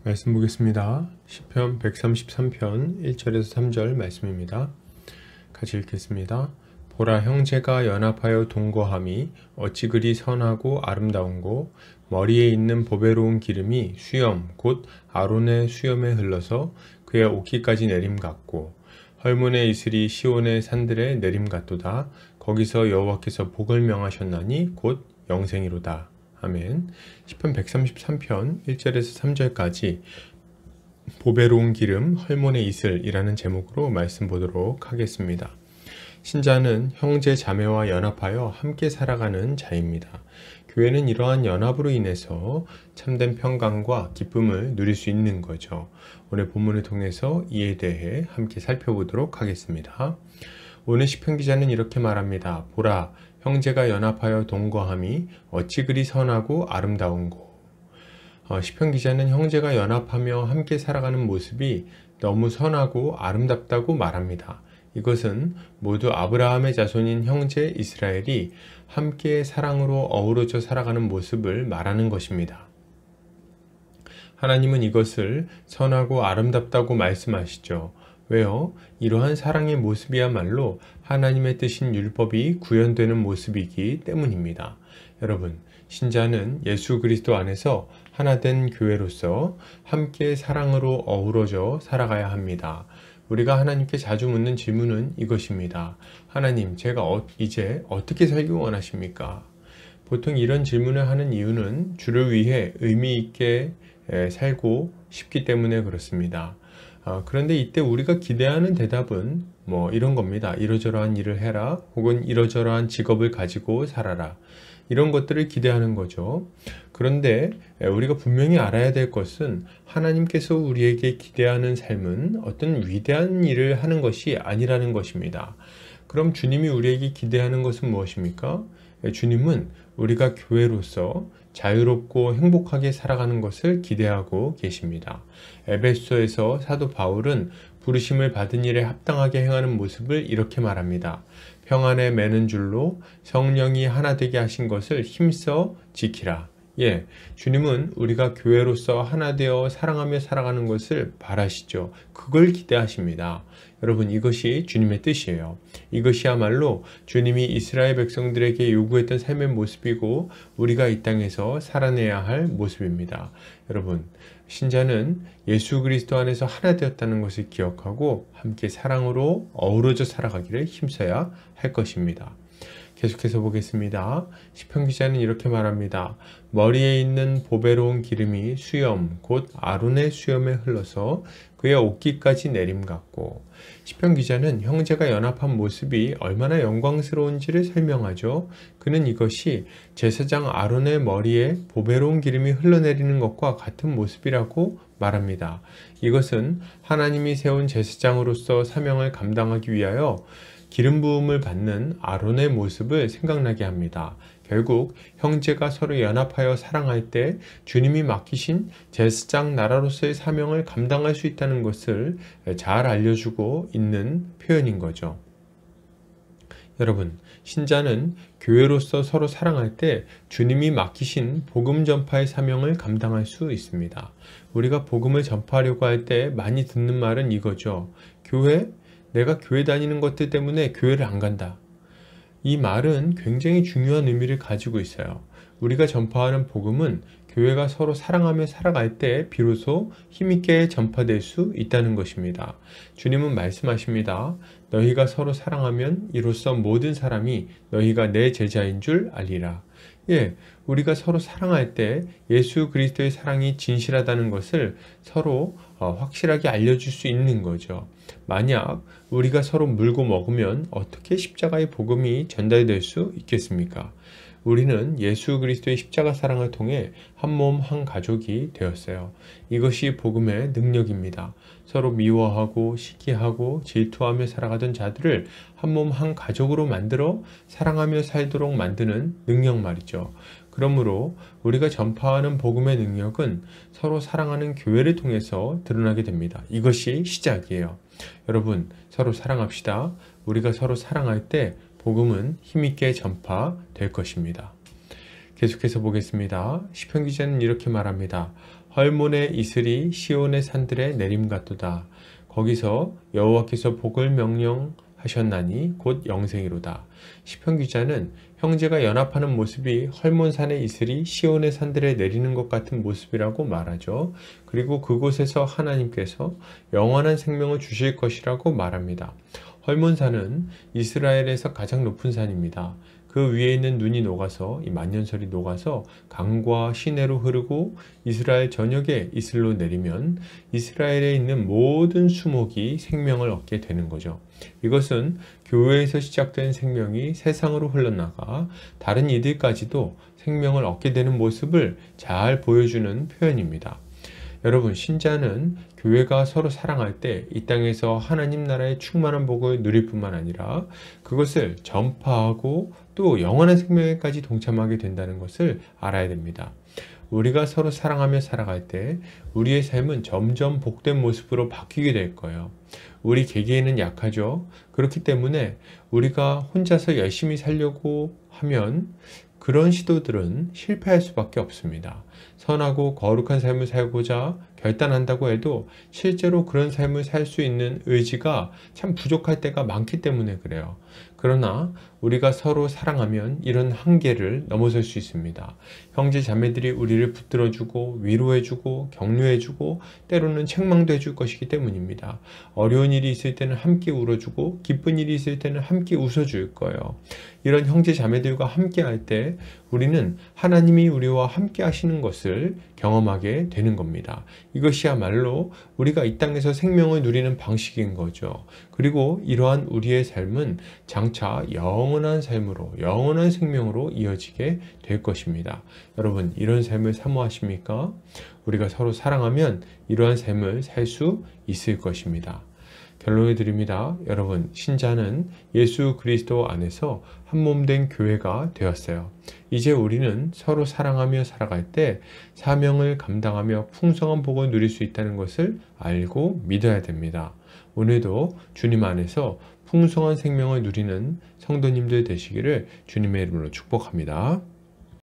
말씀 보겠습니다. 시편 133편 1절에서 3절 말씀입니다. 같이 읽겠습니다. 보라, 형제가 연합하여 동거함이 어찌 그리 선하고 아름다운고, 머리에 있는 보배로운 기름이 수염 곧 아론의 수염에 흘러서 그의 옷깃까지 내림 같고, 헐문의 이슬이 시온의 산들에 내림 같도다. 거기서 여호와께서 복을 명하셨나니 곧 영생이로다. 아멘. 시편 133편 1절에서 3절까지 보배로운 기름, 헐몬의 이슬이라는 제목으로 말씀 보도록 하겠습니다. 신자는 형제 자매와 연합하여 함께 살아가는 자입니다. 교회는 이러한 연합으로 인해서 참된 평강과 기쁨을 누릴 수 있는 거죠. 오늘 본문을 통해서 이에 대해 함께 살펴보도록 하겠습니다. 오늘 시편 기자는 이렇게 말합니다. 보라, 형제가 연합하여 동거함이 어찌 그리 선하고 아름다운고. 시편 기자는 형제가 연합하며 함께 살아가는 모습이 너무 선하고 아름답다고 말합니다. 이것은 모두 아브라함의 자손인 형제 이스라엘이 함께 사랑으로 어우러져 살아가는 모습을 말하는 것입니다. 하나님은 이것을 선하고 아름답다고 말씀하시죠. 왜요? 이러한 사랑의 모습이야말로 하나님의 뜻인 율법이 구현되는 모습이기 때문입니다. 여러분, 신자는 예수 그리스도 안에서 하나된 교회로서 함께 사랑으로 어우러져 살아가야 합니다. 우리가 하나님께 자주 묻는 질문은 이것입니다. 하나님, 제가 이제 어떻게 살기 원하십니까? 보통 이런 질문을 하는 이유는 주를 위해 의미 있게 살고 싶기 때문에 그렇습니다. 그런데 이때 우리가 기대하는 대답은 이런 겁니다. 이러저러한 일을 해라, 혹은 이러저러한 직업을 가지고 살아라, 이런 것들을 기대하는 거죠. 그런데 우리가 분명히 알아야 될 것은 하나님께서 우리에게 기대하는 삶은 어떤 위대한 일을 하는 것이 아니라는 것입니다. 그럼 주님이 우리에게 기대하는 것은 무엇입니까? 주님은 우리가 교회로서 자유롭고 행복하게 살아가는 것을 기대하고 계십니다. 에베소에서 사도 바울은 부르심을 받은 일에 합당하게 행하는 모습을 이렇게 말합니다. 평안에 매는 줄로 성령이 하나 되게 하신 것을 힘써 지키라. 주님은 우리가 교회로서 하나 되어 사랑하며 살아가는 것을 바라시죠. 그걸 기대하십니다. 여러분, 이것이 주님의 뜻이에요. 이것이야말로 주님이 이스라엘 백성들에게 요구했던 삶의 모습이고 우리가 이 땅에서 살아내야 할 모습입니다. 여러분, 신자는 예수 그리스도 안에서 하나 되었다는 것을 기억하고 함께 사랑으로 어우러져 살아가기를 힘써야 할 것입니다. 계속해서 보겠습니다. 시편 기자는 이렇게 말합니다. 머리에 있는 보배로운 기름이 수염 곧 아론의 수염에 흘러서 그의 옷깃까지 내림 같고. 시편 기자는 형제가 연합한 모습이 얼마나 영광스러운지를 설명하죠. 그는 이것이 제사장 아론의 머리에 보배로운 기름이 흘러내리는 것과 같은 모습이라고 말합니다. 이것은 하나님이 세운 제사장으로서 사명을 감당하기 위하여 기름 부음을 받는 아론의 모습을 생각나게 합니다. 결국 형제가 서로 연합하여 사랑할 때 주님이 맡기신 제사장 나라로서의 사명을 감당할 수 있다는 것을 잘 알려주고 있는 표현인 거죠. 여러분, 신자는 교회로서 서로 사랑할 때 주님이 맡기신 복음 전파의 사명을 감당할 수 있습니다. 우리가 복음을 전파하려고 할 때 많이 듣는 말은 이거죠. 내가 교회 다니는 것들 때문에 교회를 안 간다. 이 말은 굉장히 중요한 의미를 가지고 있어요. 우리가 전파하는 복음은 교회가 서로 사랑하며 살아갈 때 비로소 힘있게 전파될 수 있다는 것입니다. 주님은 말씀하십니다. 너희가 서로 사랑하면 이로써 모든 사람이 너희가 내 제자인 줄 알리라. 우리가 서로 사랑할 때 예수 그리스도의 사랑이 진실하다는 것을 서로 확실하게 알려줄 수 있는 거죠. 만약 우리가 서로 물고 먹으면 어떻게 십자가의 복음이 전달될 수 있겠습니까? 우리는 예수 그리스도의 십자가 사랑을 통해 한 몸 한 가족이 되었어요. 이것이 복음의 능력입니다. 서로 미워하고 시기하고 질투하며 살아가던 자들을 한 몸 한 가족으로 만들어 사랑하며 살도록 만드는 능력 말이죠. 그러므로 우리가 전파하는 복음의 능력은 서로 사랑하는 교회를 통해서 드러나게 됩니다. 이것이 시작이에요. 여러분, 서로 사랑합시다. 우리가 서로 사랑할 때 복음은 힘있게 전파될 것입니다. 계속해서 보겠습니다. 시편 기자는 이렇게 말합니다. 헐몬의 이슬이 시온의 산들에 내림 같도다. 거기서 여호와께서 복을 명령하셨나니 곧 영생이로다. 시편 기자는 형제가 연합하는 모습이 헐몬산의 이슬이 시온의 산들에 내리는 것 같은 모습이라고 말하죠. 그리고 그곳에서 하나님께서 영원한 생명을 주실 것이라고 말합니다. 헐몬산은 이스라엘에서 가장 높은 산입니다. 그 위에 있는 눈이 녹아서 이 만년설이 녹아서 강과 시내로 흐르고 이스라엘 전역에 이슬로 내리면 이스라엘에 있는 모든 수목이 생명을 얻게 되는 거죠. 이것은 교회에서 시작된 생명이 세상으로 흘러나가 다른 이들까지도 생명을 얻게 되는 모습을 잘 보여주는 표현입니다. 여러분, 신자는 교회가 서로 사랑할 때 이 땅에서 하나님 나라의 충만한 복을 누릴 뿐만 아니라 그것을 전파하고 또 영원한 생명에까지 동참하게 된다는 것을 알아야 됩니다. 우리가 서로 사랑하며 살아갈 때 우리의 삶은 점점 복된 모습으로 바뀌게 될 거예요. 우리 개개인은 약하죠. 그렇기 때문에 우리가 혼자서 열심히 살려고 하면 그런 시도들은 실패할 수밖에 없습니다. 선하고 거룩한 삶을 살고자 결단한다고 해도 실제로 그런 삶을 살 수 있는 의지가 참 부족할 때가 많기 때문에 그래요. 그러나 우리가 서로 사랑하면 이런 한계를 넘어설 수 있습니다. 형제 자매들이 우리를 붙들어주고 위로해주고 격려해주고 때로는 책망도 해줄 것이기 때문입니다. 어려운 일이 있을 때는 함께 울어주고 기쁜 일이 있을 때는 함께 웃어줄 거예요. 이런 형제 자매들과 함께 할 때 우리는 하나님이 우리와 함께 하시는 것을 경험하게 되는 겁니다. 이것이야말로 우리가 이 땅에서 생명을 누리는 방식인 거죠. 그리고 이러한 우리의 삶은 장차 영원한 삶으로, 영원한 생명으로 이어지게 될 것입니다. 여러분, 이런 삶을 사모하십니까? 우리가 서로 사랑하면 이러한 삶을 살 수 있을 것입니다. 결론을 드립니다. 여러분, 신자는 예수 그리스도 안에서 한 몸 된 교회가 되었어요. 이제 우리는 서로 사랑하며 살아갈 때 사명을 감당하며 풍성한 복을 누릴 수 있다는 것을 알고 믿어야 됩니다. 오늘도 주님 안에서 풍성한 생명을 누리는 성도님들 되시기를 주님의 이름으로 축복합니다.